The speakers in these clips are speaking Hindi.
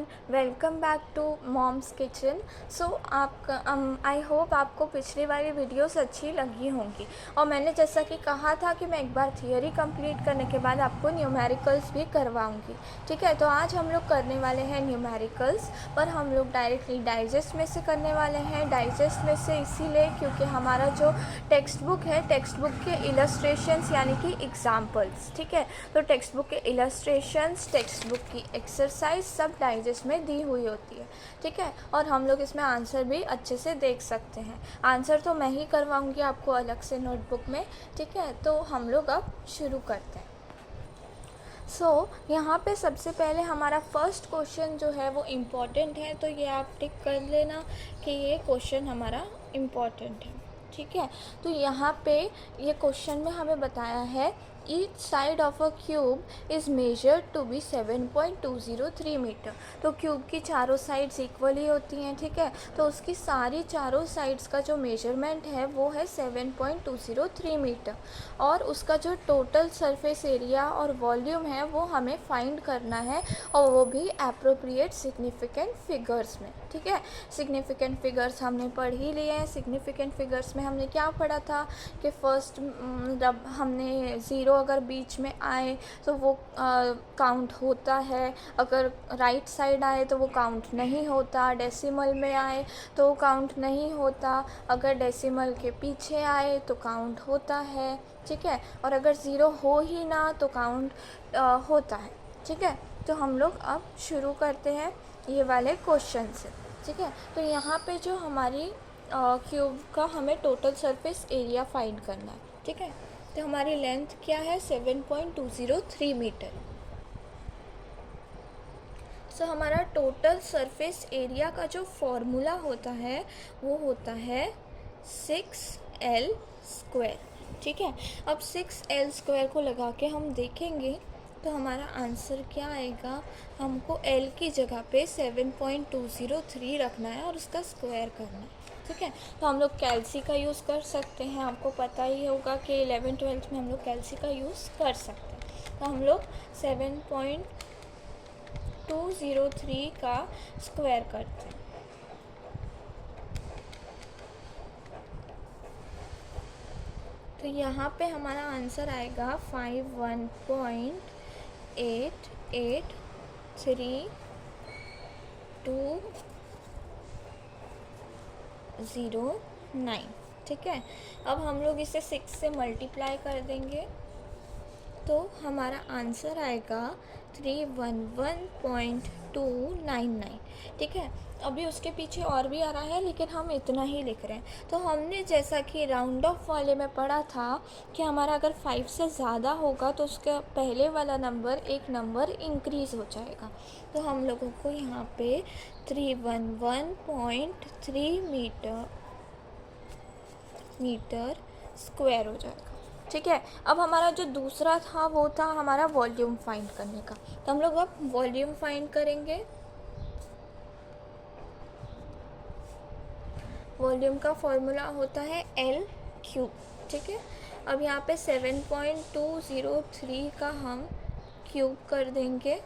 Everyone, welcome back to mom's kitchen. So I hope आपको पिछली वाली वीडियोस अच्छी लगी होंगी। और मैंने जैसा कि कहा था कि मैं एक बार थियोरी कंप्लीट करने के बाद आपको न्यूमेरिकल्स भी करवाऊंगी। ठीक है, तो आज हम लोग करने वाले हैं न्यूमेरिकल्स, पर हम लोग डायरेक्टली डाइजेस्ट में से करने वाले हैं। डाइजेस्ट में से इसीलिए क्योंकि हमारा जो टेक्स्ट बुक है, टेक्स्ट बुक के इलस्ट्रेशंस यानी कि एग्जाम्पल्स, ठीक है, तो टेक्स्ट बुक के इलस्ट्रेशंस, टेक्स्ट बुक की एक्सरसाइज सब डाइजेस्ट में दी हुई होती है। ठीक है, और हम लोग इसमें आंसर भी अच्छे से देख सकते हैं। आंसर तो मैं ही करवाऊंगी आपको अलग से नोटबुक में। ठीक है, तो हम लोग अब शुरू करते हैं। यहाँ पे सबसे पहले हमारा फर्स्ट क्वेश्चन जो है वो इम्पॉर्टेंट है, तो ये आप टिक कर लेना कि ये क्वेश्चन हमारा इम्पॉर्टेंट है। ठीक है, तो यहाँ पे ये क्वेश्चन में हमें बताया है each side of a cube is measured to be 7.203 metre. तो क्यूब की चारों साइड्स इक्वली होती हैं। ठीक है, तो उसकी सारी चारों साइड्स का जो मेजरमेंट है वो है 7.203 मीटर, और उसका जो टोटल सरफेस एरिया और वॉल्यूम है वो हमें फाइंड करना है, और वो भी एप्रोप्रिएट सिग्निफिकेंट फिगर्स में। ठीक है, सिग्निफिकेंट फिगर्स हमने पढ़ ही लिए हैं। सिग्निफिकेंट फिगर्स में हमने क्या पढ़ा था कि फर्स्ट जब हमने ज़ीरो अगर बीच में आए तो वो काउंट होता है, अगर राइट साइड आए तो वो काउंट नहीं होता, डेसिमल में आए तो वो काउंट नहीं होता, अगर डेसिमल के पीछे आए तो काउंट होता है। ठीक है, और अगर ज़ीरो हो ही ना तो काउंट होता है। ठीक है, तो हम लोग अब शुरू करते हैं ये वाले क्वेश्चन से। ठीक है, तो यहाँ पे जो हमारी क्यूब का हमें टोटल सरफेस एरिया फाइंड करना है। ठीक है, तो हमारी लेंथ क्या है 7.203 मीटर। सो हमारा टोटल सरफेस एरिया का जो फॉर्मूला होता है वो होता है 6L स्क्वायर। ठीक है, अब 6L स्क्वायर को लगा के हम देखेंगे तो हमारा आंसर क्या आएगा। हमको L की जगह पे 7.203 रखना है और उसका स्क्वायर करना है। ठीक है, तो हम लोग कैल्सी का यूज़ कर सकते हैं। आपको पता ही होगा कि 11th-12th में हम लोग कैल्सी का यूज़ कर सकते हैं। तो हम लोग 7.203 का स्क्वायर करते हैं। तो यहाँ पे हमारा आंसर आएगा 51.883209। ठीक है, अब हम लोग इसे 6 से मल्टीप्लाई कर देंगे तो हमारा आंसर आएगा 311.299। ठीक है, अभी उसके पीछे और भी आ रहा है लेकिन हम इतना ही लिख रहे हैं। तो हमने जैसा कि राउंड ऑफ वाले में पढ़ा था कि हमारा अगर 5 से ज़्यादा होगा तो उसका पहले वाला नंबर एक नंबर इंक्रीज़ हो जाएगा। तो हम लोगों को यहाँ पे 311.3 मीटर स्क्वायर हो जाएगा। ठीक है, अब हमारा जो दूसरा था वो था हमारा वॉल्यूम फाइंड करने का। तो हम लोग अब वॉल्यूम फाइंड करेंगे। वॉल्यूम का फॉर्मूला होता है L क्यूब। ठीक है, अब यहाँ पे 7.203 का हम क्यूब कर देंगे।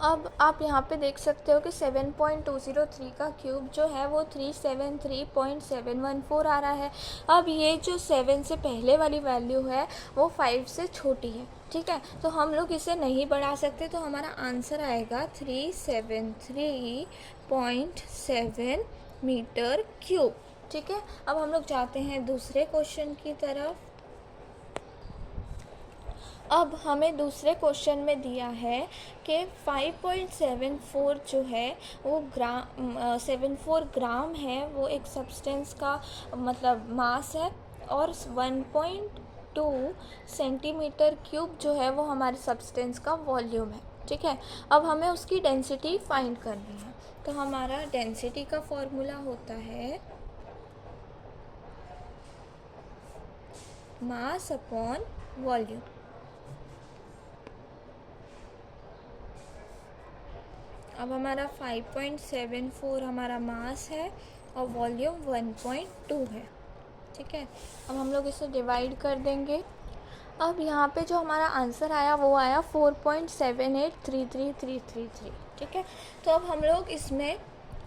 अब आप यहाँ पे देख सकते हो कि 7.203 का क्यूब जो है वो 373.714 आ रहा है। अब ये जो 7 से पहले वाली वैल्यू है वो 5 से छोटी है। ठीक है, तो हम लोग इसे नहीं बढ़ा सकते, तो हमारा आंसर आएगा 373.7 मीटर क्यूब। ठीक है, अब हम लोग जाते हैं दूसरे क्वेश्चन की तरफ। अब हमें दूसरे क्वेश्चन में दिया है कि 5.74 जो है वो 74 ग्राम है, वो एक सब्सटेंस का मतलब मास है, और 1.2 सेंटीमीटर क्यूब जो है वो हमारे सब्सटेंस का वॉल्यूम है। ठीक है, अब हमें उसकी डेंसिटी फाइंड करनी है। तो हमारा डेंसिटी का फॉर्मूला होता है मास अपॉन वॉल्यूम। अब हमारा 5.74 हमारा मास है और वॉल्यूम 1.2 है। ठीक है, अब हम लोग इसे डिवाइड कर देंगे। अब यहाँ पे जो हमारा आंसर आया वो आया 4.783333, ठीक है। तो अब हम लोग इसमें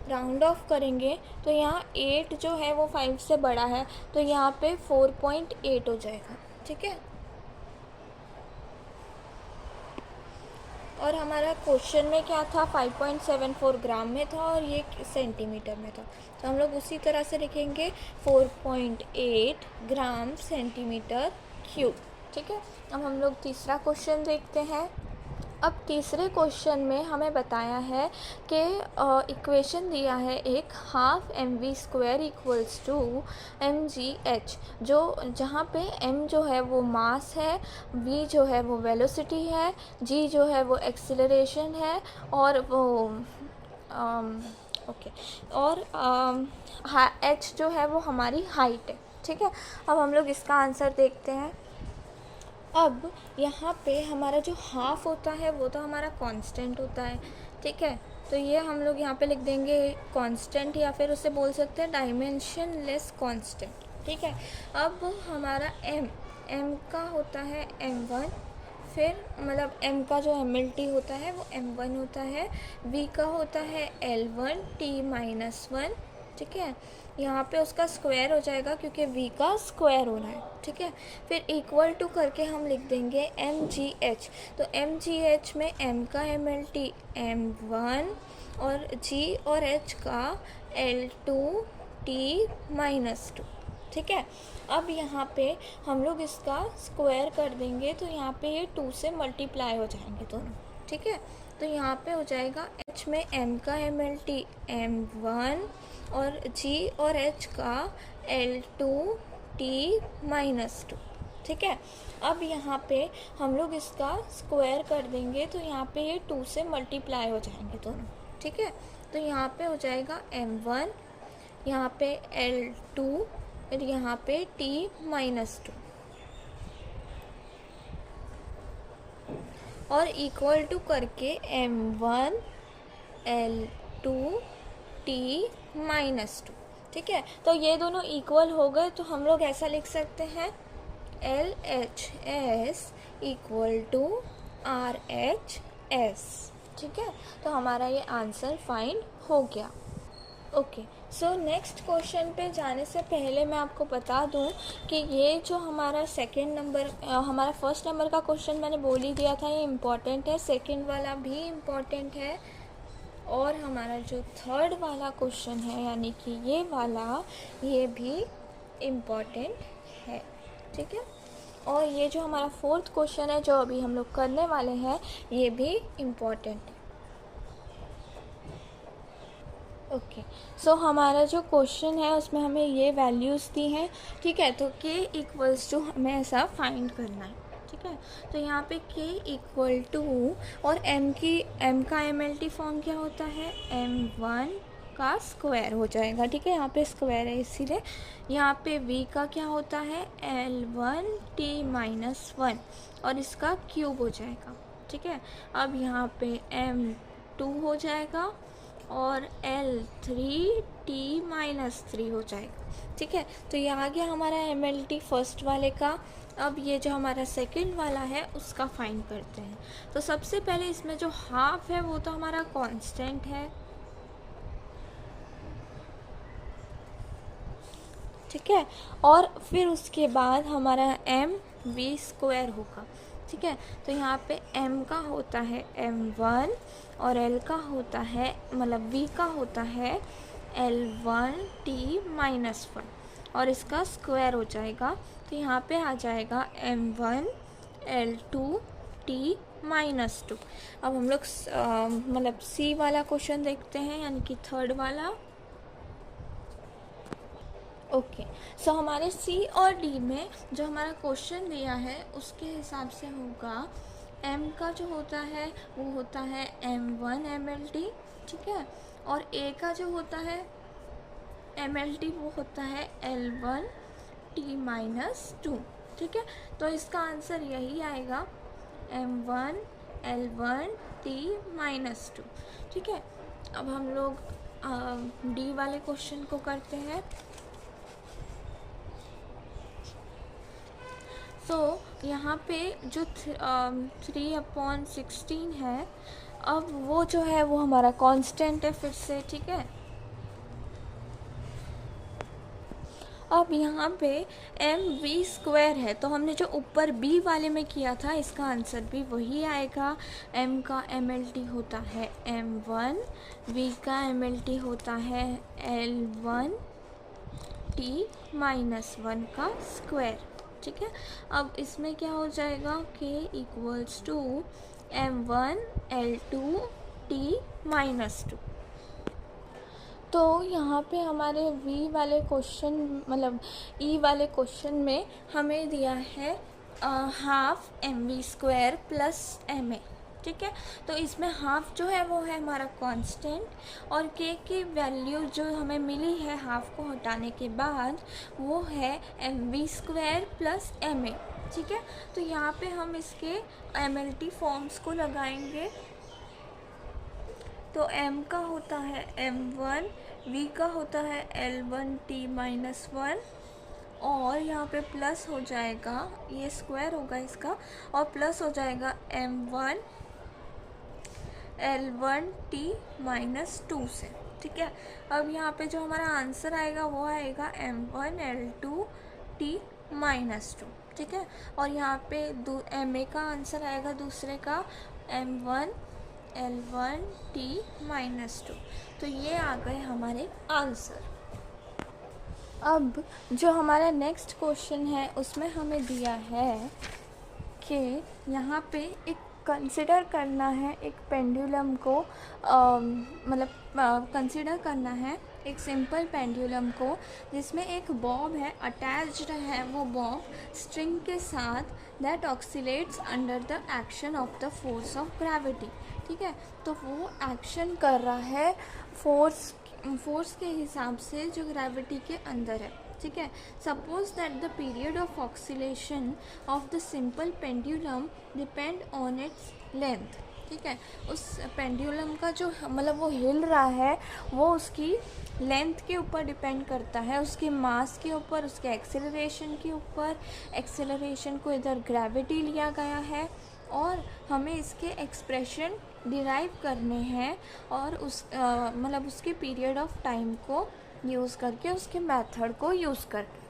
राउंड ऑफ करेंगे तो यहाँ 8 जो है वो 5 से बड़ा है, तो यहाँ पे 4.8 हो जाएगा, ठीक है। और हमारा क्वेश्चन में क्या था, 5.74 ग्राम में था और ये सेंटीमीटर में था, तो हम लोग उसी तरह से लिखेंगे 4.8 ग्राम सेंटीमीटर क्यूब, ठीक है। अब हम लोग तीसरा क्वेश्चन देखते हैं। अब तीसरे क्वेश्चन में हमें बताया है कि इक्वेशन दिया है एक ½ mv² = mgh, जो जहाँ पे m जो है वो मास है, v जो है वो वेलोसिटी है, g जो है वो एक्सीलरेशन है, और वो ओके और h जो है वो हमारी हाइट है, ठीक है। अब हम लोग इसका आंसर देखते हैं। अब यहाँ पे हमारा जो हाफ होता है वो तो हमारा कांस्टेंट होता है, ठीक है। तो ये हम लोग यहाँ पे लिख देंगे कांस्टेंट, या फिर उसे बोल सकते हैं डायमेंशनलेस कांस्टेंट, ठीक है। अब हमारा m का होता है m1, फिर मतलब m का जो mlt होता है वो m1 होता है, v का होता है l1 t-1, ठीक है। यहाँ पे उसका स्क्वायर हो जाएगा क्योंकि v का स्क्वायर होना है, ठीक है। फिर इक्वल टू करके हम लिख देंगे mgh, तो mgh में m का mlt m1 और g और h का l2 t-2, ठीक है। अब यहाँ पे हम लोग इसका स्क्वायर कर देंगे तो यहाँ पे ये 2 से मल्टीप्लाई हो जाएंगे दोनों, ठीक है। तो यहाँ पे हो जाएगा h में m का mlt m1 और g और h का l2 t-2, ठीक है। अब यहाँ पे हम लोग इसका स्क्वायर कर देंगे तो यहाँ पे ये 2 से मल्टीप्लाई हो जाएंगे दोनों, ठीक है। तो यहाँ पे हो जाएगा m1, यहाँ पे l2 और यहाँ पे t-2 और इक्वल टू करके m1 l2 t-2, ठीक है। तो ये दोनों इक्वल हो गए तो हम लोग ऐसा लिख सकते हैं LHS = RHS, ठीक है। तो हमारा ये आंसर फाइंड हो गया। ओके, सो नेक्स्ट क्वेश्चन पे जाने से पहले मैं आपको बता दूं कि ये जो हमारा हमारा फर्स्ट नंबर का क्वेश्चन मैंने बोल ही दिया था, ये इम्पॉर्टेंट है, सेकंड वाला भी इम्पॉर्टेंट है, और हमारा जो थर्ड वाला क्वेश्चन है यानी कि ये वाला, ये भी इम्पॉर्टेंट है, ठीक है। और ये जो हमारा फोर्थ क्वेश्चन है जो अभी हम लोग करने वाले हैं, ये भी इम्पॉर्टेंट है। ओके, सो हमारा जो क्वेश्चन है उसमें हमें ये वैल्यूज़ दी हैं, ठीक है। तो k = हमें ऐसा फाइंड करना है, ठीक है। तो यहाँ पे k = और m का mlt फॉर्म क्या होता है, m1 का स्क्वायर हो जाएगा, ठीक है। यहाँ पे स्क्वायर है इसीलिए। यहाँ पे v का क्या होता है, l1 t-1 और इसका क्यूब हो जाएगा, ठीक है। अब यहाँ पे m2 हो जाएगा और l3 t-3 हो जाएगा, ठीक है। तो ये आ गया हमारा mlt फर्स्ट वाले का। अब ये जो हमारा सेकंड वाला है उसका फाइंड करते हैं। तो सबसे पहले इसमें जो हाफ है वो तो हमारा कांस्टेंट है, ठीक है। और फिर उसके बाद हमारा mv² होगा, ठीक है। तो यहाँ पे m का होता है m1 और l का होता है मतलब v का होता है l1 t-1 और इसका स्क्वायर हो जाएगा। तो यहाँ पे आ जाएगा m1 l2 t-2। अब हम लोग मतलब सी वाला क्वेश्चन देखते हैं, यानी कि थर्ड वाला। ओके, सो हमारे सी और डी में जो हमारा क्वेश्चन दिया है उसके हिसाब से होगा, m का जो होता है वो होता है m1 mlt, ठीक है। और a का जो होता है mlt वो होता है l1 t-2, ठीक है। तो इसका आंसर यही आएगा, m1 l1 t-2, ठीक है। अब हम लोग डी वाले क्वेश्चन को करते हैं। तो यहाँ पे जो 3/16 है, अब वो जो है वो हमारा कांस्टेंट है फिर से, ठीक है। अब यहाँ पे mv² है, तो हमने जो ऊपर b वाले में किया था इसका आंसर भी वही आएगा। m का mlt होता है m1, v का mlt होता है l1 t माइनस 1 का स्क्वायर, ठीक है। अब इसमें क्या हो जाएगा k equals to m1 l2 t minus 2। तो यहाँ पे हमारे v वाले क्वेश्चन मतलब e वाले क्वेश्चन में हमें दिया है हाफ mv² प्लस ma, ठीक है। तो इसमें हाफ जो है वो है हमारा कांस्टेंट और k की वैल्यू जो हमें मिली है हाफ को हटाने के बाद वो है mv² प्लस ma, ठीक है। तो यहाँ पे हम इसके mlt फॉर्म्स को लगाएंगे। तो m का होता है m1, v का होता है l1 t माइनस 1 और यहाँ पे प्लस हो जाएगा, ये स्क्वायर होगा इसका और प्लस हो जाएगा m1 l1 t माइनस 2 से, ठीक है। अब यहाँ पे जो हमारा आंसर आएगा वो आएगा m1 l2 t माइनस 2, ठीक है। और यहाँ पे ma का आंसर आएगा दूसरे का m1 l1 t माइनस 2। तो ये आ गए हमारे आंसर। अब जो हमारा नेक्स्ट क्वेश्चन है उसमें हमें दिया है कि यहाँ पे एक कंसिडर करना है एक पेंडुलम को, मतलब कंसिडर करना है एक सिंपल पेंडुलम को जिसमें एक बॉब है, अटैच्ड है वो बॉब स्ट्रिंग के साथ, that oxalates under the action of the force of gravity, ठीक है। तो वो एक्शन कर रहा है फोर्स के हिसाब से जो ग्रेविटी के अंदर है, ठीक है। Suppose that the period of oscillation of the simple pendulum depend on its length, ठीक है। उस पेंडुलम का जो मतलब वो हिल रहा है वो उसकी लेंथ के ऊपर डिपेंड करता है, उसकी मास के ऊपर, उसके एक्सेलरेशन के ऊपर। एक्सेलरेशन को इधर ग्रेविटी लिया गया है और हमें इसके एक्सप्रेशन डिराइव करने हैं और उस मतलब उसके पीरियड ऑफ टाइम को यूज़ करके, उसके मेथड को यूज़ करके।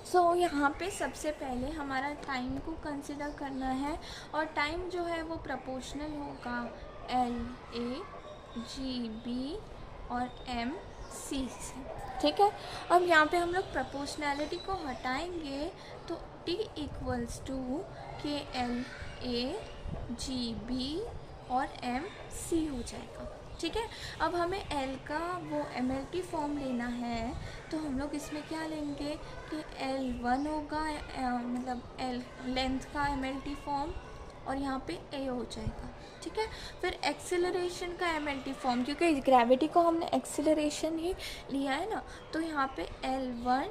सो यहाँ पे सबसे पहले हमारा टाइम को कंसिडर करना है और टाइम जो है वो प्रोपोर्शनल होगा LA/GB और MC से, ठीक है। अब यहाँ पे हम लोग प्रोपोर्शनैलिटी को हटाएंगे तो T इक्वल्स टू KLA/GB और MC हो जाएगा, ठीक है। अब हमें L का वो MLT फॉर्म लेना है तो हम लोग इसमें क्या लेंगे कि L1 होगा मतलब L लेंथ का MLT फॉर्म और यहाँ पे A हो जाएगा, ठीक है। फिर एक्सेलरेशन का MLT फॉर्म, क्योंकि ग्रेविटी को हमने एक्सेलरेशन ही लिया है ना, तो यहाँ पे L1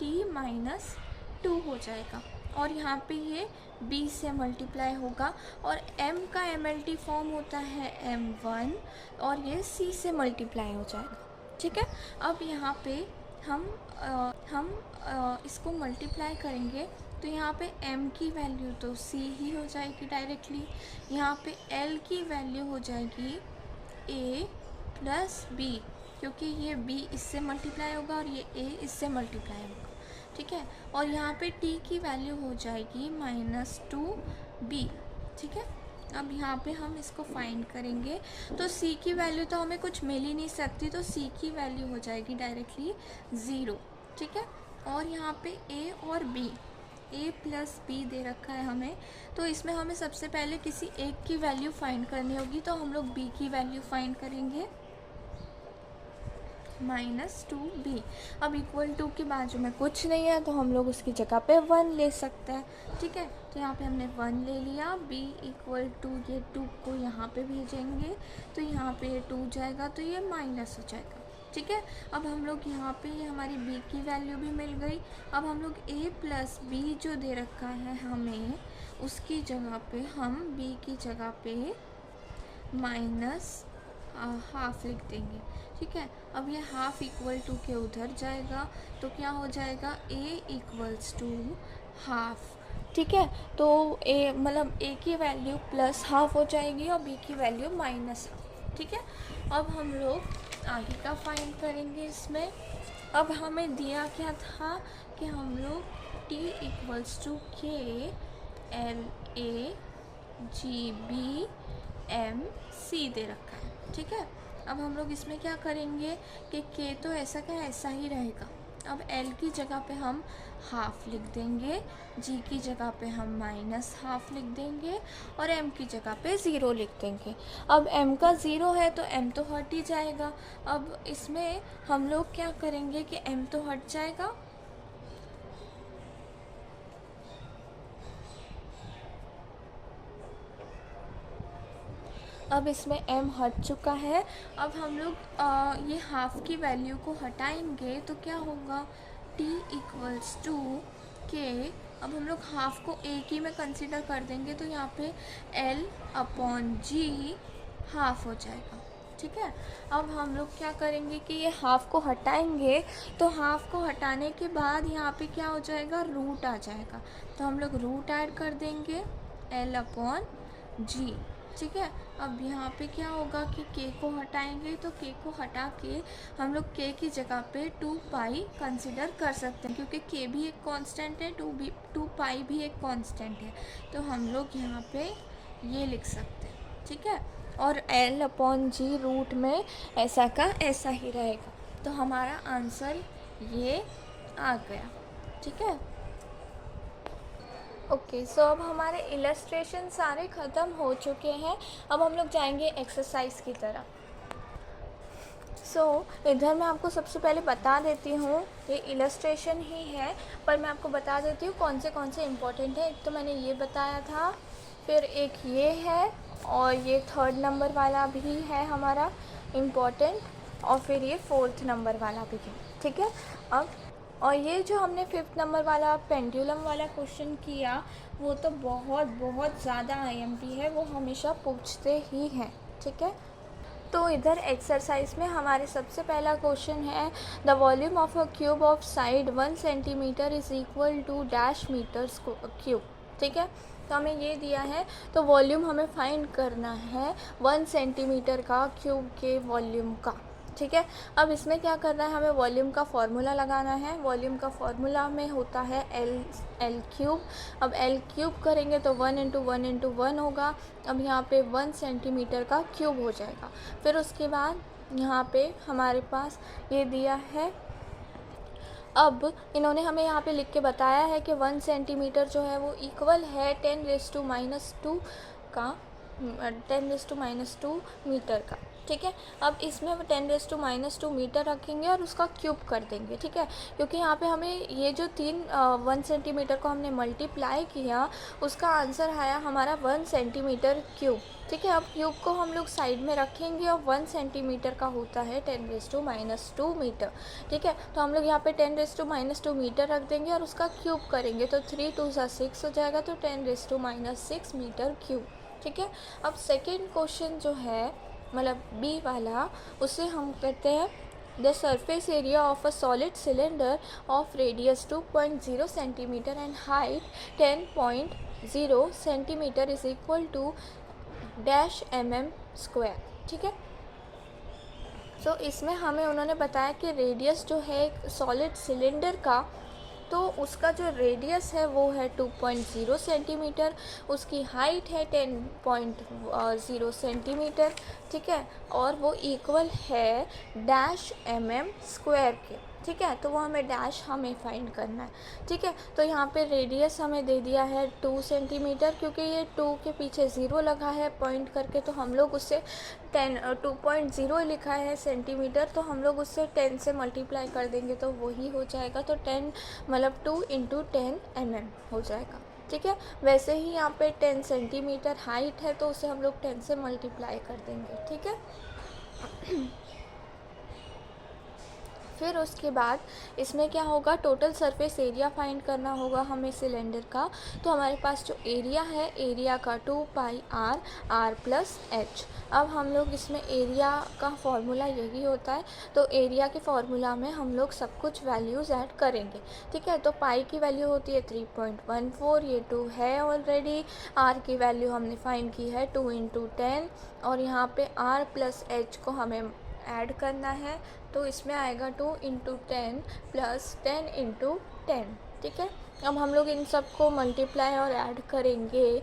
t माइनस 2 हो जाएगा और यहाँ पे ये b से मल्टीप्लाई होगा और m का MLT फॉर्म होता है m1 और ये c से मल्टीप्लाई हो जाएगा, ठीक है। अब यहाँ पे हम इसको मल्टीप्लाई करेंगे तो यहाँ पे m की वैल्यू तो c ही हो जाएगी डायरेक्टली, यहाँ पे l की वैल्यू हो जाएगी a प्लस b, क्योंकि ये b इससे मल्टीप्लाई होगा और ये a इससे मल्टीप्लाई होगा, ठीक है। और यहाँ पे t की वैल्यू हो जाएगी -2b, ठीक है। अब यहाँ पे हम इसको फाइंड करेंगे तो c की वैल्यू तो हमें कुछ मिल ही नहीं सकती, तो c की वैल्यू हो जाएगी डायरेक्टली 0, ठीक है। और यहाँ पे a और b, a प्लस b दे रखा है हमें, तो इसमें हमें सबसे पहले किसी एक की वैल्यू फाइंड करनी होगी, तो हम लोग b की वैल्यू फाइंड करेंगे -2b। अब इक्वल टू के बाजू में कुछ नहीं है तो हम लोग उसकी जगह पे 1 ले सकते हैं, ठीक है। तो यहाँ पे हमने 1 ले लिया, b इक्वल टू ये 2 को यहाँ पे भेजेंगे तो यहाँ पे 2 जाएगा तो ये माइनस हो जाएगा, ठीक है। अब हम लोग यहाँ पे हमारी b की वैल्यू भी मिल गई। अब हम लोग a प्लस b जो दे रखा है हमें, उसकी जगह पे हम b की जगह पे -½ लिख देंगे, ठीक है। अब ये ½ इक्वल टू के उधर जाएगा तो क्या हो जाएगा a इक्वल्स टू हाफ। ठीक है, तो ए मतलब ए की वैल्यू प्लस हाफ हो जाएगी और बी की वैल्यू माइनस हाफ। ठीक है, अब हम लोग आगे का फाइंड करेंगे इसमें। अब हमें दिया क्या था कि हम लोग T equals to K L A G B M C दे रखा है। ठीक है, अब हम लोग इसमें क्या करेंगे कि के तो ऐसा का ऐसा ही रहेगा। अब L की जगह पे हम हाफ लिख देंगे, G की जगह पे हम माइनस हाफ लिख देंगे और M की जगह पे ज़ीरो लिख देंगे। अब M का ज़ीरो है तो M तो हट ही जाएगा। अब इसमें हम लोग क्या करेंगे कि M तो हट जाएगा, अब इसमें m हट चुका है। अब हम लोग ये हाफ की वैल्यू को हटाएंगे तो क्या होगा, t इक्वल्स टू के। अब हम लोग हाफ को a की में कंसिडर कर देंगे तो यहाँ पे l अपॉन जी हाफ हो जाएगा। ठीक है, अब हम लोग क्या करेंगे कि ये हाफ को हटाएंगे तो हाफ को हटाने के बाद यहाँ पे क्या हो जाएगा, रूट आ जाएगा। तो हम लोग रूट ऐड कर देंगे l अपॉन जी। ठीक है, अब यहाँ पे क्या होगा कि k को हटाएंगे तो k को हटा के हम लोग k की जगह पे 2 पाई कंसिडर कर सकते हैं, क्योंकि k भी एक कांस्टेंट है, 2 पाई भी एक कांस्टेंट है, तो हम लोग यहाँ पे ये लिख सकते हैं। ठीक है, और l अपॉन जी रूट में ऐसा का ऐसा ही रहेगा, तो हमारा आंसर ये आ गया। ठीक है, ओके, सो अब हमारे इलस्ट्रेशन सारे ख़त्म हो चुके हैं। अब हम लोग जाएंगे एक्सरसाइज की तरफ। इधर मैं आपको सबसे पहले बता देती हूँ, ये इलस्ट्रेशन ही है, पर मैं आपको बता देती हूँ कौन से इम्पोर्टेंट है। एक तो मैंने ये बताया था, फिर एक ये है, और ये 3rd नंबर वाला भी है हमारा इम्पोर्टेंट, और फिर ये 4th नंबर वाला भी है। ठीक है, अब और ये जो हमने 5th नंबर वाला पेंडुलम वाला क्वेश्चन किया, वो तो बहुत ज़्यादा IMP है, वो हमेशा पूछते ही हैं। ठीक है, तो इधर एक्सरसाइज में हमारे सबसे पहला क्वेश्चन है, the volume of a cube of side 1 centimetre is equal to dash metres cube. ठीक है, तो हमें ये दिया है, तो वॉल्यूम हमें फाइंड करना है 1 सेंटीमीटर का क्यूब के वॉल्यूम का। ठीक है, अब इसमें क्या करना है, हमें वॉल्यूम का फॉर्मूला लगाना है। वॉल्यूम का फॉर्मूला में होता है एल क्यूब। अब एल क्यूब करेंगे तो 1 इंटू 1 इंटू 1 होगा। अब यहाँ पे 1 सेंटीमीटर का क्यूब हो जाएगा। फिर उसके बाद यहाँ पे हमारे पास ये दिया है, अब इन्होंने हमें यहाँ पे लिख के बताया है कि 1 सेंटीमीटर जो है वो इक्वल है 10⁻² का, 10⁻² मीटर का। ठीक है, अब इसमें 10⁻² मीटर रखेंगे और उसका क्यूब कर देंगे। ठीक है, क्योंकि यहाँ पे हमें ये जो 1 सेंटीमीटर को हमने मल्टीप्लाई किया, उसका आंसर आया हमारा 1 सेंटीमीटर क्यूब। ठीक है, अब क्यूब को हम लोग साइड में रखेंगे और 1 सेंटीमीटर का होता है 10⁻² मीटर। ठीक है, तो हम लोग यहाँ पे 10⁻² मीटर रख देंगे और उसका क्यूब करेंगे तो 3 2 6 हो जाएगा, तो 10⁻6 मीटर क्यूब। ठीक है, अब सेकेंड क्वेश्चन जो है मतलब बी वाला, उसे हम कहते हैं the surface area of a solid cylinder of radius 2.0 centimetre and height 10.0 centimetre is equal to dash mm²। ठीक है, सो इसमें हमें उन्होंने बताया कि रेडियस जो है एक सॉलिड सिलेंडर का, तो उसका जो रेडियस है वो है 2.0 सेंटीमीटर, उसकी हाइट है 10.0 सेंटीमीटर। ठीक है, और वो इक्वल है डैश mm² के। ठीक है, तो वो हमें फाइंड करना है। ठीक है, तो यहाँ पे रेडियस हमें दे दिया है 2 सेंटीमीटर, क्योंकि ये 2 के पीछे 0 लगा है पॉइंट करके, तो हम लोग उससे 2.0 लिखा है सेंटीमीटर, तो हम लोग उससे 10 से मल्टीप्लाई कर देंगे तो वही हो जाएगा, तो 10 मतलब 2 इंटू 10 mm हो जाएगा। ठीक है, वैसे ही यहाँ पे 10 सेंटीमीटर हाइट है तो उसे हम लोग 10 से मल्टीप्लाई कर देंगे। ठीक है, फिर उसके बाद इसमें क्या होगा, टोटल सरफेस एरिया फाइंड करना होगा हमें सिलेंडर का। तो हमारे पास जो एरिया है, एरिया का 2πr r प्लस एच। अब हम लोग इसमें एरिया का फॉर्मूला यही होता है, तो एरिया के फॉर्मूला में हम लोग सब कुछ वैल्यूज़ ऐड करेंगे। ठीक है, तो पाई की वैल्यू होती है 3.14, ये 2 है ऑलरेडी। आर की वैल्यू हमने फाइंड की है 2 × 10, और यहाँ पे आर प्लस एच को हमें ऐड करना है, तो इसमें आएगा 2 × 10 प्लस 10 × 10। ठीक है, अब हम लोग इन सब को मल्टीप्लाई और ऐड करेंगे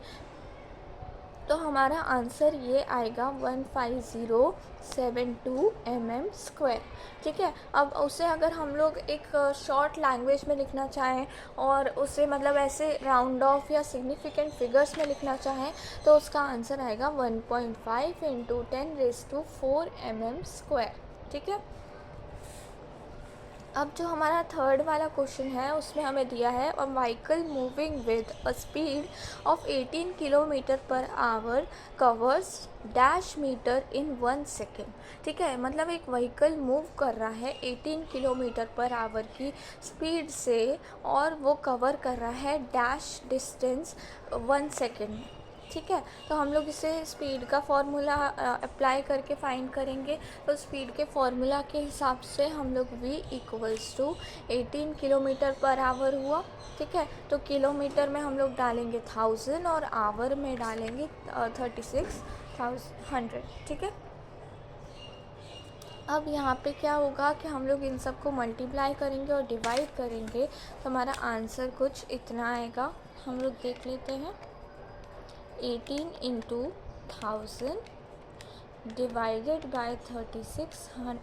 तो हमारा आंसर ये आएगा 15072 mm²। ठीक है, अब उसे अगर हम लोग एक शॉर्ट लैंग्वेज में लिखना चाहें और उसे मतलब ऐसे राउंड ऑफ या सिग्निफिकेंट फिगर्स में लिखना चाहें तो उसका आंसर आएगा 1.5 × 10⁴ mm²। ठीक है, अब जो हमारा थर्ड वाला क्वेश्चन है उसमें हमें दिया है a vehicle moving with a speed of 18 km/h covers dash metre in 1 second. ठीक है, मतलब एक व्हीकल मूव कर रहा है 18 km/h की स्पीड से और वो कवर कर रहा है डैश डिस्टेंस 1 सेकेंड में। ठीक है, तो हम लोग इसे स्पीड का फॉर्मूला अप्लाई करके फाइंड करेंगे। तो स्पीड के फॉर्मूला के हिसाब से हम लोग v = 18 km/h हुआ। ठीक है, तो किलोमीटर में हम लोग डालेंगे 1000 और आवर में डालेंगे 36,100। ठीक है, अब यहाँ पे क्या होगा कि हम लोग इन सब को मल्टीप्लाई करेंगे और डिवाइड करेंगे, तो हमारा आंसर कुछ इतना आएगा। हम लोग देख लेते हैं, 18 × 1000 डिवाइडेड बाय 3600,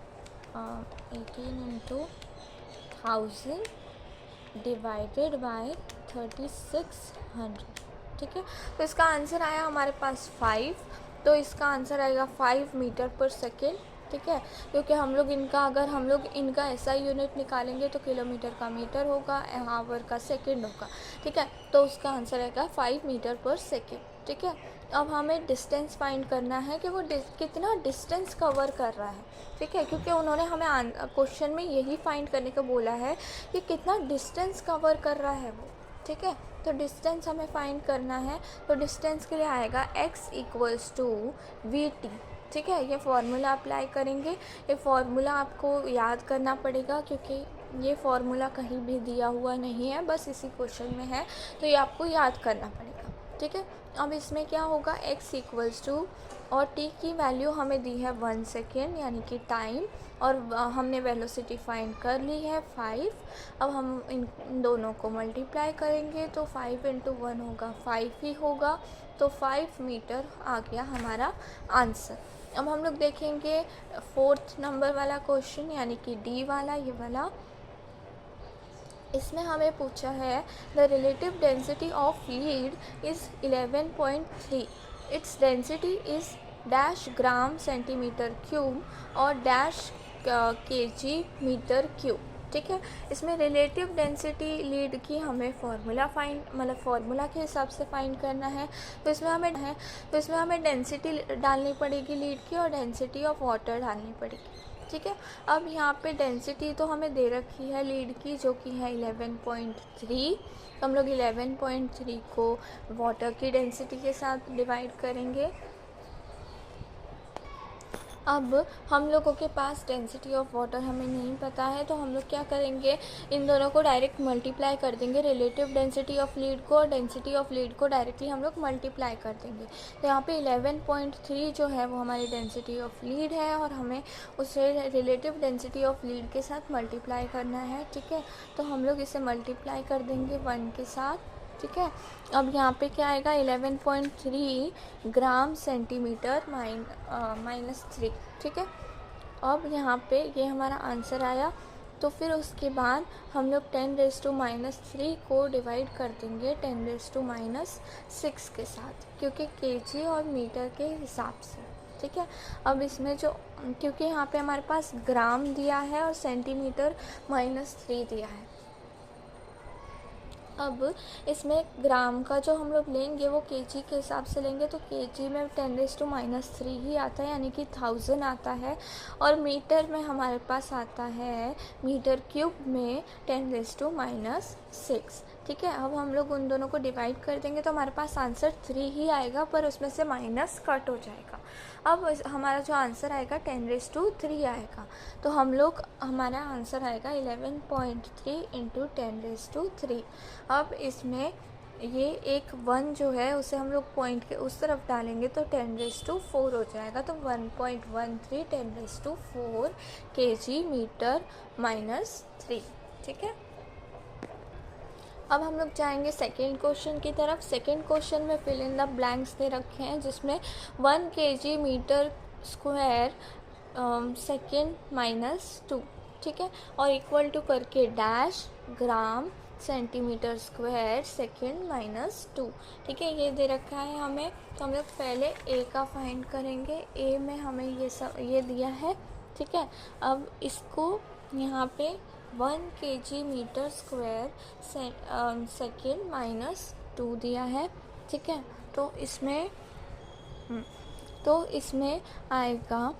18 × 1000 डिवाइडेड बाय 3600। ठीक है, तो इसका आंसर आया हमारे पास 5, तो इसका आंसर आएगा 5 मीटर/सेकेंड। ठीक है, क्योंकि हम लोग इनका ऐसा यूनिट निकालेंगे तो किलोमीटर का मीटर होगा, आवर का सेकंड होगा। ठीक है, तो उसका आंसर आएगा 5 मीटर/सेकेंड। ठीक है, अब हमें डिस्टेंस फाइंड करना है कि वो कितना डिस्टेंस कवर कर रहा है। ठीक है, क्योंकि उन्होंने हमें क्वेश्चन में यही फाइंड करने को बोला है कि कितना डिस्टेंस कवर कर रहा है वो। ठीक है, तो डिस्टेंस हमें फाइंड करना है, तो डिस्टेंस के लिए आएगा x = vt। ठीक है, ये फार्मूला अप्लाई करेंगे। ये फार्मूला आपको याद करना पड़ेगा क्योंकि ये फार्मूला कहीं भी दिया हुआ नहीं है, बस इसी क्वेश्चन में है, तो ये आपको याद करना पड़ेगा। ठीक है, अब इसमें क्या होगा, x = और t की वैल्यू हमें दी है 1 सेकेंड यानी कि टाइम, और हमने वेलोसिटी फाइंड कर ली है 5। अब हम इन दोनों को मल्टीप्लाई करेंगे तो 5 × 1 होगा 5 ही होगा, तो 5 मीटर आ गया हमारा आंसर। अब हम लोग देखेंगे 4th नंबर वाला क्वेश्चन यानी कि डी वाला, ये वाला। इसमें हमें पूछा है the relative density of lead is 11.3, its density is dash gram centimetre cube और डैश kg/m³। ठीक है, इसमें रिलेटिव डेंसिटी लीड की हमें फार्मूला फार्मूला के हिसाब से फाइंड करना है। तो इसमें हमें डेंसिटी डालनी पड़ेगी लीड की और डेंसिटी ऑफ वाटर डालनी पड़ेगी। ठीक है, अब यहाँ पे डेंसिटी तो हमें दे रखी है लीड की जो कि है 11.3, तो हम लोग 11.3 को वाटर की डेंसिटी के साथ डिवाइड करेंगे। अब हम लोगों के पास डेंसिटी ऑफ वाटर हमें नहीं पता है, तो हम लोग क्या करेंगे, इन दोनों को डायरेक्ट मल्टीप्लाई कर देंगे। रिलेटिव डेंसिटी ऑफ लीड को और डेंसिटी ऑफ लीड को डायरेक्टली हम लोग मल्टीप्लाई कर देंगे। तो यहाँ पे 11.3 जो है वो हमारी डेंसिटी ऑफ लीड है और हमें उसे रिलेटिव डेंसिटी ऑफ लीड के साथ मल्टीप्लाई करना है। ठीक है, तो हम लोग इसे मल्टीप्लाई कर देंगे 1 के साथ। ठीक है, अब यहाँ पे क्या आएगा, 11.3 ग्राम सेंटीमीटर -3। ठीक है, अब यहाँ पे ये हमारा आंसर आया। तो फिर उसके बाद हम लोग 10⁻³ को डिवाइड कर देंगे 10⁻⁶ के साथ, क्योंकि केजी और मीटर के हिसाब से। ठीक है, अब इसमें क्योंकि यहाँ पे हमारे पास ग्राम दिया है और सेंटीमीटर -3 दिया है, अब इसमें ग्राम का जो हम लोग लेंगे वो केजी के हिसाब से लेंगे, तो केजी में 10⁻³ ही आता है, यानी कि 1000 आता है। और मीटर में हमारे पास आता है मीटर क्यूब में 10⁻⁶। ठीक है, अब हम लोग उन दोनों को डिवाइड कर देंगे तो हमारे पास आंसर 3 ही आएगा, पर उसमें से माइनस कट हो जाएगा। अब हमारा जो आंसर आएगा 10⁻³ आएगा, तो हम लोग हमारा आंसर आएगा 11.3 × 10⁻³। अब इसमें ये एक 1 जो है उसे हम लोग पॉइंट के उस तरफ डालेंगे तो 10⁻⁴ हो जाएगा, तो 1.13 10⁻⁴ kg मीटर -3। ठीक है, अब हम लोग जाएंगे सेकेंड क्वेश्चन की तरफ। सेकेंड क्वेश्चन में फिल इन द ब्लैंक्स दे रखे हैं, जिसमें 1 kg मीटर स्क्वायर सेकेंड -2। ठीक है, और इक्वल टू करके dash gram centimetre square second -2। ठीक है, ये दे रखा है हमें, तो हम लोग पहले ए का फाइंड करेंगे। ए में हमें ये दिया है। ठीक है, अब इसको यहाँ पे 1 kg मीटर स्क्वायर सेकेंड -2 दिया है। ठीक है, तो इसमें आएगा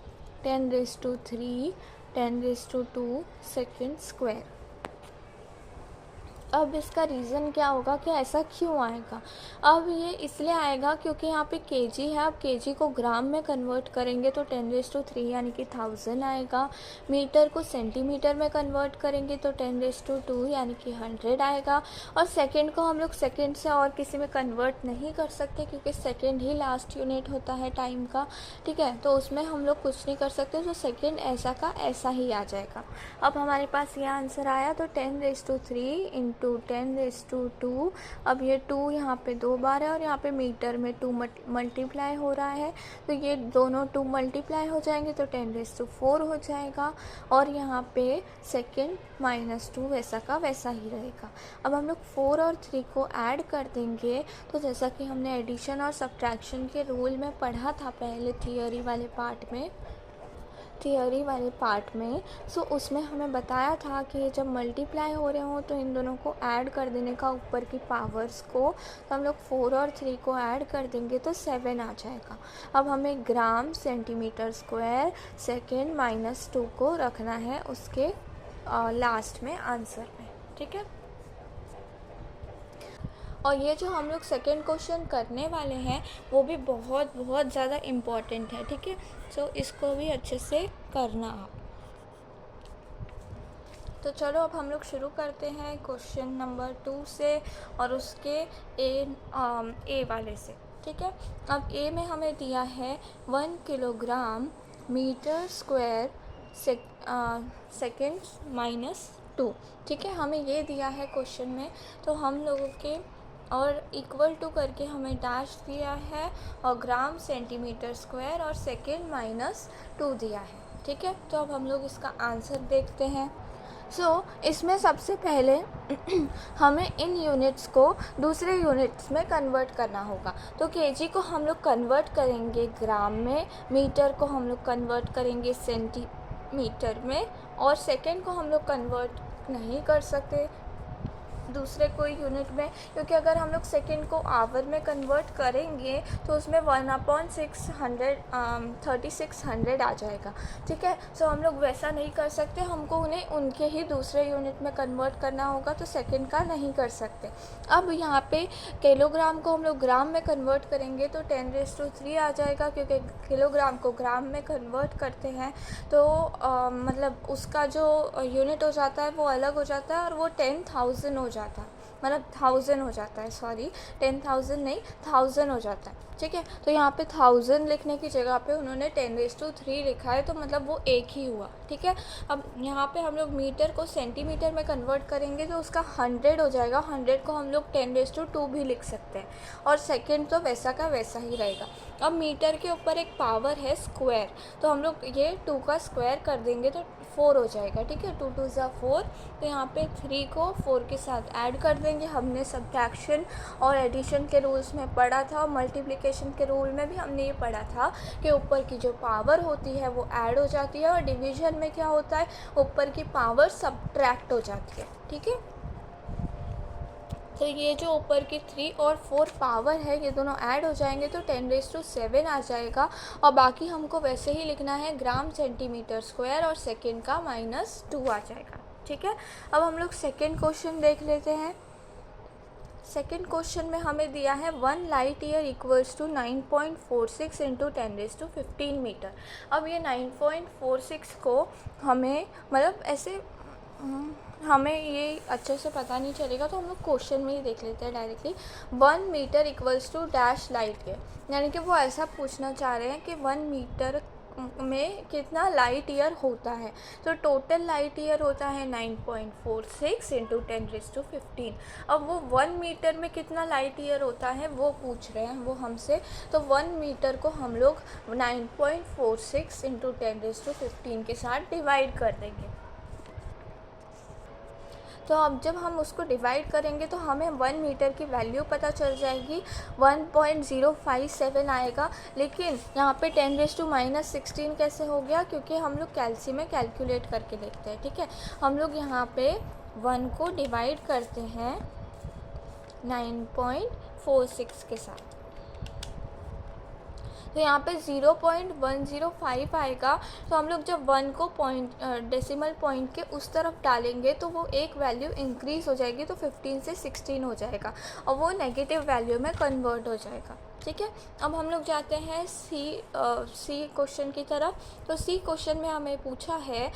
10⁻³ 10⁻² सेकेंड स्क्वायर। अब इसका रीज़न क्या होगा कि ऐसा क्यों आएगा? अब ये इसलिए आएगा क्योंकि यहाँ पे केजी है। अब केजी को ग्राम में कन्वर्ट करेंगे तो 10⁻³ यानी कि 1000 आएगा। मीटर को सेंटीमीटर में कन्वर्ट करेंगे तो 10⁻² यानी कि 100 आएगा। और सेकंड को हम लोग सेकंड से और किसी में कन्वर्ट नहीं कर सकते, क्योंकि सेकंड ही लास्ट यूनिट होता है टाइम का। ठीक है, तो उसमें हम लोग कुछ नहीं कर सकते, तो सेकेंड ऐसा का ऐसा ही आ जाएगा। अब हमारे पास ये आंसर आया, तो 10⁻³ × 10⁻²। अब ये 2 यहाँ पे 2 बार है और यहाँ पे मीटर में 2 मल्टीप्लाई हो रहा है, तो ये दोनों 2 मल्टीप्लाई हो जाएंगे तो 10⁻⁴ हो जाएगा। और यहाँ पे सेकेंड -2 वैसा का वैसा ही रहेगा। अब हम लोग 4 और 3 को ऐड कर देंगे, तो जैसा कि हमने एडिशन और सब्ट्रैक्शन के रूल में पढ़ा था पहले थियोरी वाले पार्ट में, सो उसमें हमें बताया था कि जब मल्टीप्लाई हो रहे हों तो इन दोनों को ऐड कर देने का ऊपर की पावर्स को। तो हम लोग 4 और 3 को ऐड कर देंगे तो 7 आ जाएगा। अब हमें ग्राम सेंटीमीटर स्क्वायर सेकेंड -2 को रखना है उसके लास्ट में आंसर में। ठीक है, और ये जो हम लोग सेकेंड क्वेश्चन करने वाले हैं वो भी बहुत बहुत ज़्यादा इम्पॉर्टेंट है। ठीक है, सो इसको भी अच्छे से करना आप। तो चलो अब हम लोग शुरू करते हैं क्वेश्चन नंबर 2 से और उसके ए वाले से। ठीक है, अब ए में हमें दिया है 1 किलोग्राम मीटर स्क्वायर सेकेंड -2। ठीक है, हमें ये दिया है क्वेश्चन में, तो हम लोगों के और इक्वल टू करके हमें डैश दिया है और ग्राम सेंटीमीटर स्क्वायर और सेकेंड -2 दिया है। ठीक है, तो अब हम लोग इसका आंसर देखते हैं। इसमें सबसे पहले हमें इन यूनिट्स को दूसरे यूनिट्स में कन्वर्ट करना होगा। तो केजी को हम लोग कन्वर्ट करेंगे ग्राम में, मीटर को हम लोग कन्वर्ट करेंगे सेंटीमीटर में, और सेकेंड को हम लोग कन्वर्ट नहीं कर सकते दूसरे कोई यूनिट में, क्योंकि अगर हम लोग सेकेंड को आवर में कन्वर्ट करेंगे तो उसमें 1/3600 आ जाएगा। ठीक है, सो हम लोग वैसा नहीं कर सकते, हमको उन्हें उनके ही दूसरे यूनिट में कन्वर्ट करना होगा, तो सेकेंड का नहीं कर सकते। अब यहाँ पे किलोग्राम को हम लोग ग्राम में कन्वर्ट करेंगे तो 10⁻³ आ जाएगा, क्योंकि किलोग्राम को ग्राम में कन्वर्ट करते हैं तो मतलब उसका जो यूनिट हो जाता है वो अलग हो जाता है और वो 10,000 हो जाता है, मतलब 1000 हो जाता है, सॉरी 10,000 नहीं 1000 हो जाता है। ठीक है, तो यहाँ पे 1000 लिखने की जगह पे उन्होंने 10⁻³ लिखा है, तो मतलब वो एक ही हुआ। ठीक है, अब यहाँ पे हम लोग मीटर को सेंटीमीटर में कन्वर्ट करेंगे तो उसका 100 हो जाएगा। 100 को हम लोग 10⁻² भी लिख सकते हैं, और सेकेंड तो वैसा का वैसा ही रहेगा। अब मीटर के ऊपर एक पावर है स्क्वायर, तो हम लोग ये 2 का स्क्वायर कर देंगे तो 4 हो जाएगा। ठीक है, 2 2 ज़ा 4, तो यहाँ पे 3 को 4 के साथ ऐड कर देंगे। हमने सब्ट्रैक्शन और एडिशन के रूल्स में पढ़ा था, और मल्टीप्लिकेशन के रूल में भी हमने ये पढ़ा था कि ऊपर की जो पावर होती है वो ऐड हो जाती है, और डिवीजन में क्या होता है, ऊपर की पावर सब्ट्रैक्ट हो जाती है। ठीक है, तो ये जो ऊपर की 3 और 4 पावर है ये दोनों ऐड हो जाएंगे तो 10⁻7 आ जाएगा। और बाकी हमको वैसे ही लिखना है ग्राम सेंटीमीटर स्क्वायर और सेकेंड का -2 आ जाएगा। ठीक है, अब हम लोग सेकेंड क्वेश्चन देख लेते हैं। सेकेंड क्वेश्चन में हमें दिया है 1 light year equals to 9.46 into 10⁻15 metre. अब ये 9.46 को हमें मतलब ऐसे हमें ये अच्छे से पता नहीं चलेगा तो हम लोग क्वेश्चन में ही देख लेते हैं directly. 1 metre equals to dash light year, यानी कि वो ऐसा पूछना चाह रहे हैं कि 1 मीटर में कितना लाइट ईयर होता है। तो टोटल लाइट ईयर होता है 9.46 इंटू 10⁻15। अब वो 1 मीटर में कितना लाइट ईयर होता है वो पूछ रहे हैं वो हमसे। तो 1 मीटर को हम लोग 9.46 इंटू 10⁻15 के साथ डिवाइड कर देंगे। तो अब जब हम उसको डिवाइड करेंगे तो हमें 1 मीटर की वैल्यू पता चल जाएगी, 1.057 आएगा। लेकिन यहाँ पे 10⁻16 कैसे हो गया, क्योंकि हम लोग कैल्सी में कैलकुलेट करके देखते हैं। ठीक है, हम लोग यहाँ पे 1 को डिवाइड करते हैं 9.46 के साथ, तो यहाँ पे 0.105 आएगा। तो हम लोग जब 1 को डेसिमल पॉइंट के उस तरफ डालेंगे तो वो एक वैल्यू इंक्रीज़ हो जाएगी, तो 15 से 16 हो जाएगा और वो नेगेटिव वैल्यू में कन्वर्ट हो जाएगा। ठीक है, अब हम लोग जाते हैं सी क्वेश्चन की तरफ। तो सी क्वेश्चन में हमें पूछा है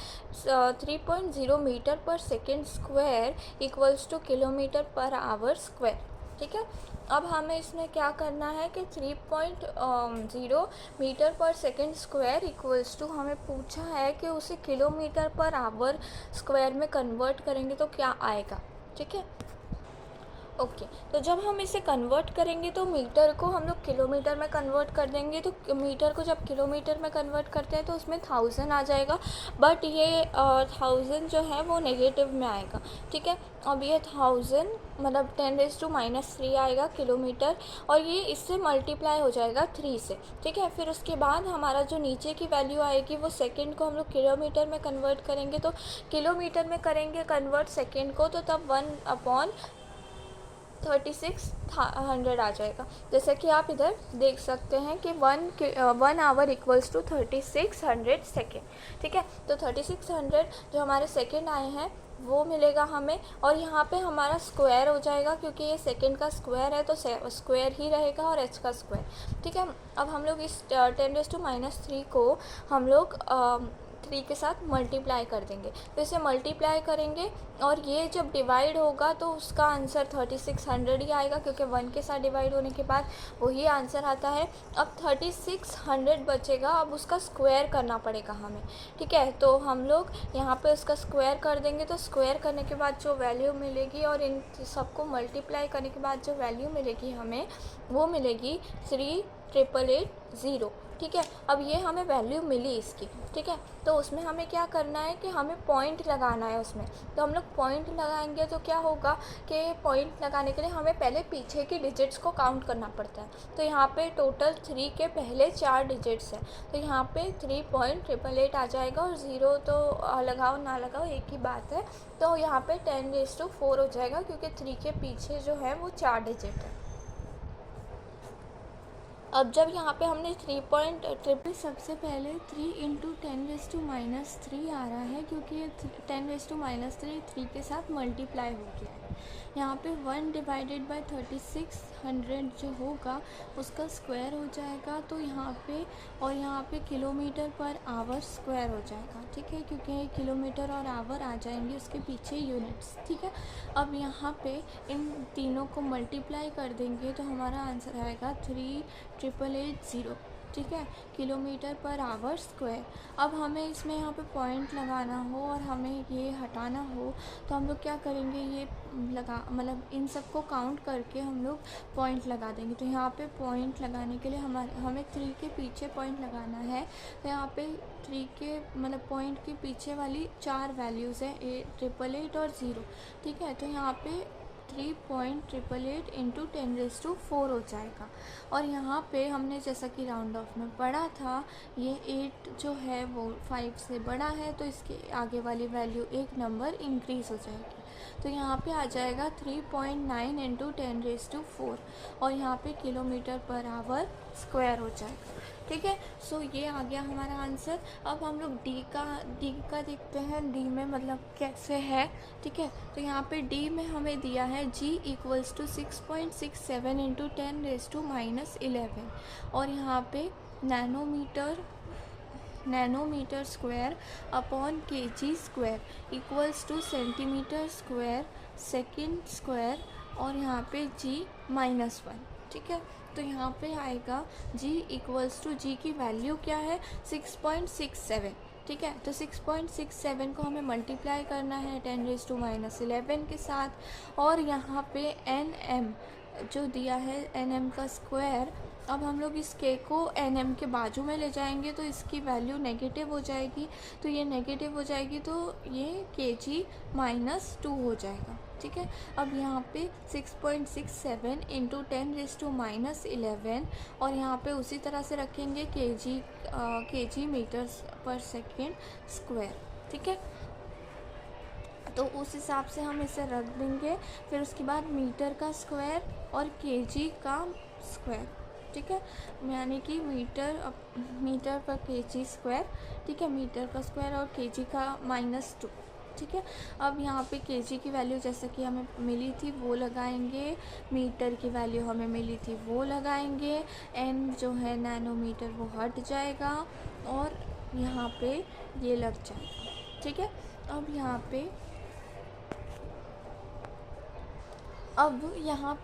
3.0 मीटर पर second square equals two kilometre per hour square. ठीक है, अब हमें इसमें क्या करना है कि 3.0 मीटर पर सेकेंड स्क्वायर इक्वल्स टू, हमें पूछा है कि उसे किलोमीटर पर आवर स्क्वायर में कन्वर्ट करेंगे तो क्या आएगा। ठीक है, ओके तो जब हम इसे कन्वर्ट करेंगे तो मीटर को हम लोग किलोमीटर में कन्वर्ट कर देंगे। तो मीटर को जब किलोमीटर में कन्वर्ट करते हैं तो उसमें 1000 आ जाएगा, बट ये 1000 जो है वो नेगेटिव में आएगा। ठीक है, अब ये 1000 मतलब 10⁻³ आएगा किलोमीटर, और ये इससे मल्टीप्लाई हो जाएगा 3 से। ठीक है, फिर उसके बाद हमारा जो नीचे की वैल्यू आएगी वो सेकेंड को हम लोग किलोमीटर में कन्वर्ट करेंगे। तो किलोमीटर में करेंगे कन्वर्ट सेकेंड को, तो तब 1/3600 आ जाएगा। जैसे कि आप इधर देख सकते हैं कि 1 आवर इक्वल्स टू 3600 सेकेंड। ठीक है, तो 3600 जो हमारे सेकेंड आए हैं वो मिलेगा हमें, और यहाँ पे हमारा स्क्वायर हो जाएगा क्योंकि ये सेकेंड का स्क्वायर है तो स्क्वायर ही रहेगा और एच का स्क्वायर। ठीक है, अब हम लोग इस 10⁻³ को हम लोग 3 के साथ मल्टीप्लाई कर देंगे। तो इसे मल्टीप्लाई करेंगे और ये जब डिवाइड होगा तो उसका आंसर 3600 ही आएगा, क्योंकि 1 के साथ डिवाइड होने के बाद वही आंसर आता है। अब 3600 बचेगा, अब उसका स्क्वायर करना पड़ेगा हमें। ठीक है, तो हम लोग यहाँ पे उसका स्क्वायर कर देंगे। तो स्क्वायर करने के बाद जो वैल्यू मिलेगी और इन सबको मल्टीप्लाई करने के बाद जो वैल्यू मिलेगी हमें वो मिलेगी 38880। ठीक है, अब ये हमें वैल्यू मिली इसकी। ठीक है, तो उसमें हमें क्या करना है कि हमें पॉइंट लगाना है उसमें। तो हम लोग पॉइंट लगाएंगे तो क्या होगा कि पॉइंट लगाने के लिए हमें पहले पीछे की डिजिट्स को काउंट करना पड़ता है। तो यहाँ पे टोटल 3 के पहले 4 डिजिट्स हैं, तो यहाँ पे 3.888 आ जाएगा, और 0 तो लगाओ ना लगाओ एक ही बात है। तो यहाँ पे 10⁻4 हो जाएगा, क्योंकि 3 के पीछे जो है वो 4 डिजिट है। अब जब यहाँ पे हमने 3.3 सबसे पहले 3 इंटू 10⁻³ आ रहा है, क्योंकि ये 10⁻³ 3 के साथ मल्टीप्लाई हो गया है। यहाँ पे 1 डिवाइडेड बाय 3600 जो होगा उसका स्क्वायर हो जाएगा। तो यहाँ पे और यहाँ पे किलोमीटर पर आवर स्क्वायर हो जाएगा। ठीक है, क्योंकि किलोमीटर और आवर आ जाएंगे उसके पीछे यूनिट्स। ठीक है, अब यहाँ पे इन तीनों को मल्टीप्लाई कर देंगे तो हमारा आंसर आएगा 38880। ठीक है, किलोमीटर पर आवर स्क्वायर। अब हमें इसमें यहाँ पे पॉइंट लगाना हो और हमें ये हटाना हो तो हम लोग क्या करेंगे, ये मतलब इन सब को काउंट करके हम लोग पॉइंट लगा देंगे। तो यहाँ पे पॉइंट लगाने के लिए हमें 3 के पीछे पॉइंट लगाना है। तो यहाँ पे 3 के मतलब पॉइंट के पीछे वाली 4 वैल्यूज़ हैं, 888 और 0। ठीक है, तो यहाँ पे 3.888 इंटू 10⁻4 हो जाएगा। और यहाँ पे हमने जैसा कि राउंड ऑफ में पढ़ा था, ये 8 जो है वो 5 से बड़ा है, तो इसके आगे वाली वैल्यू एक नंबर इंक्रीज़ हो जाएगी। तो यहाँ पे आ जाएगा 3.9 इंटू 10⁴ और यहाँ पे किलोमीटर पर आवर स्क्वायर हो जाएगा। ठीक है, सो ये आ गया हमारा आंसर। अब हम लोग डी का देखते हैं, डी में मतलब कैसे है। ठीक है, तो यहाँ पे डी में हमें दिया है g इक्वल्स टू 6.67 इंटू 10⁻11 और यहाँ पे nanometre square upon kg square equals to centimetre square second square और यहाँ पे g-1। ठीक है, तो यहाँ पे आएगा g इक्वल्स टू g की वैल्यू क्या है 6.67। ठीक है, तो 6.67 को हमें मल्टीप्लाई करना है 10⁻11 के साथ और यहाँ पे nm जो दिया है nm का स्क्वायर। अब हम लोग इस k को nm के बाजू में ले जाएंगे तो इसकी वैल्यू नेगेटिव हो जाएगी, तो ये नेगेटिव हो जाएगी तो ये kg-2 हो जाएगा। ठीक है, अब यहाँ पे 6.67 इंटू 10⁻11 और यहाँ पे उसी तरह से रखेंगे kg मीटर पर सेकेंड स्क्वायर। ठीक है, तो उस हिसाब से हम इसे रख देंगे। फिर उसके बाद मीटर का स्क्वायर और kg का स्क्वायर। ठीक है, यानी कि मीटर पर kg स्क्वायर। ठीक है, मीटर का स्क्वायर और kg का -2। ठीक है, अब यहाँ पे kg की वैल्यू जैसा कि हमें मिली थी वो लगाएंगे, मीटर की वैल्यू हमें मिली थी वो लगाएंगे, n जो है नैनोमीटर वो हट जाएगा और यहाँ पे ये लग जाएगा। ठीक है, अब यहाँ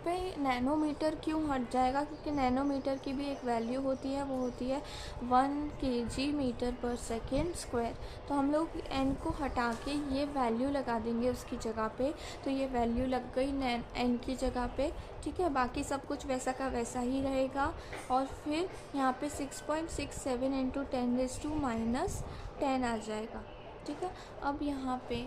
पे नैनोमीटर क्यों हट जाएगा, क्योंकि नैनोमीटर की भी एक वैल्यू होती है, वो होती है 1 kg मीटर पर सेकेंड स्क्वायर। तो हम लोग n को हटा के ये वैल्यू लगा देंगे उसकी जगह पे, तो ये वैल्यू लग गई n की जगह पे। ठीक है, बाकी सब कुछ वैसा का वैसा ही रहेगा और फिर यहाँ पे 6.67 इंटू 10⁻10 आ जाएगा। ठीक है, अब यहाँ पे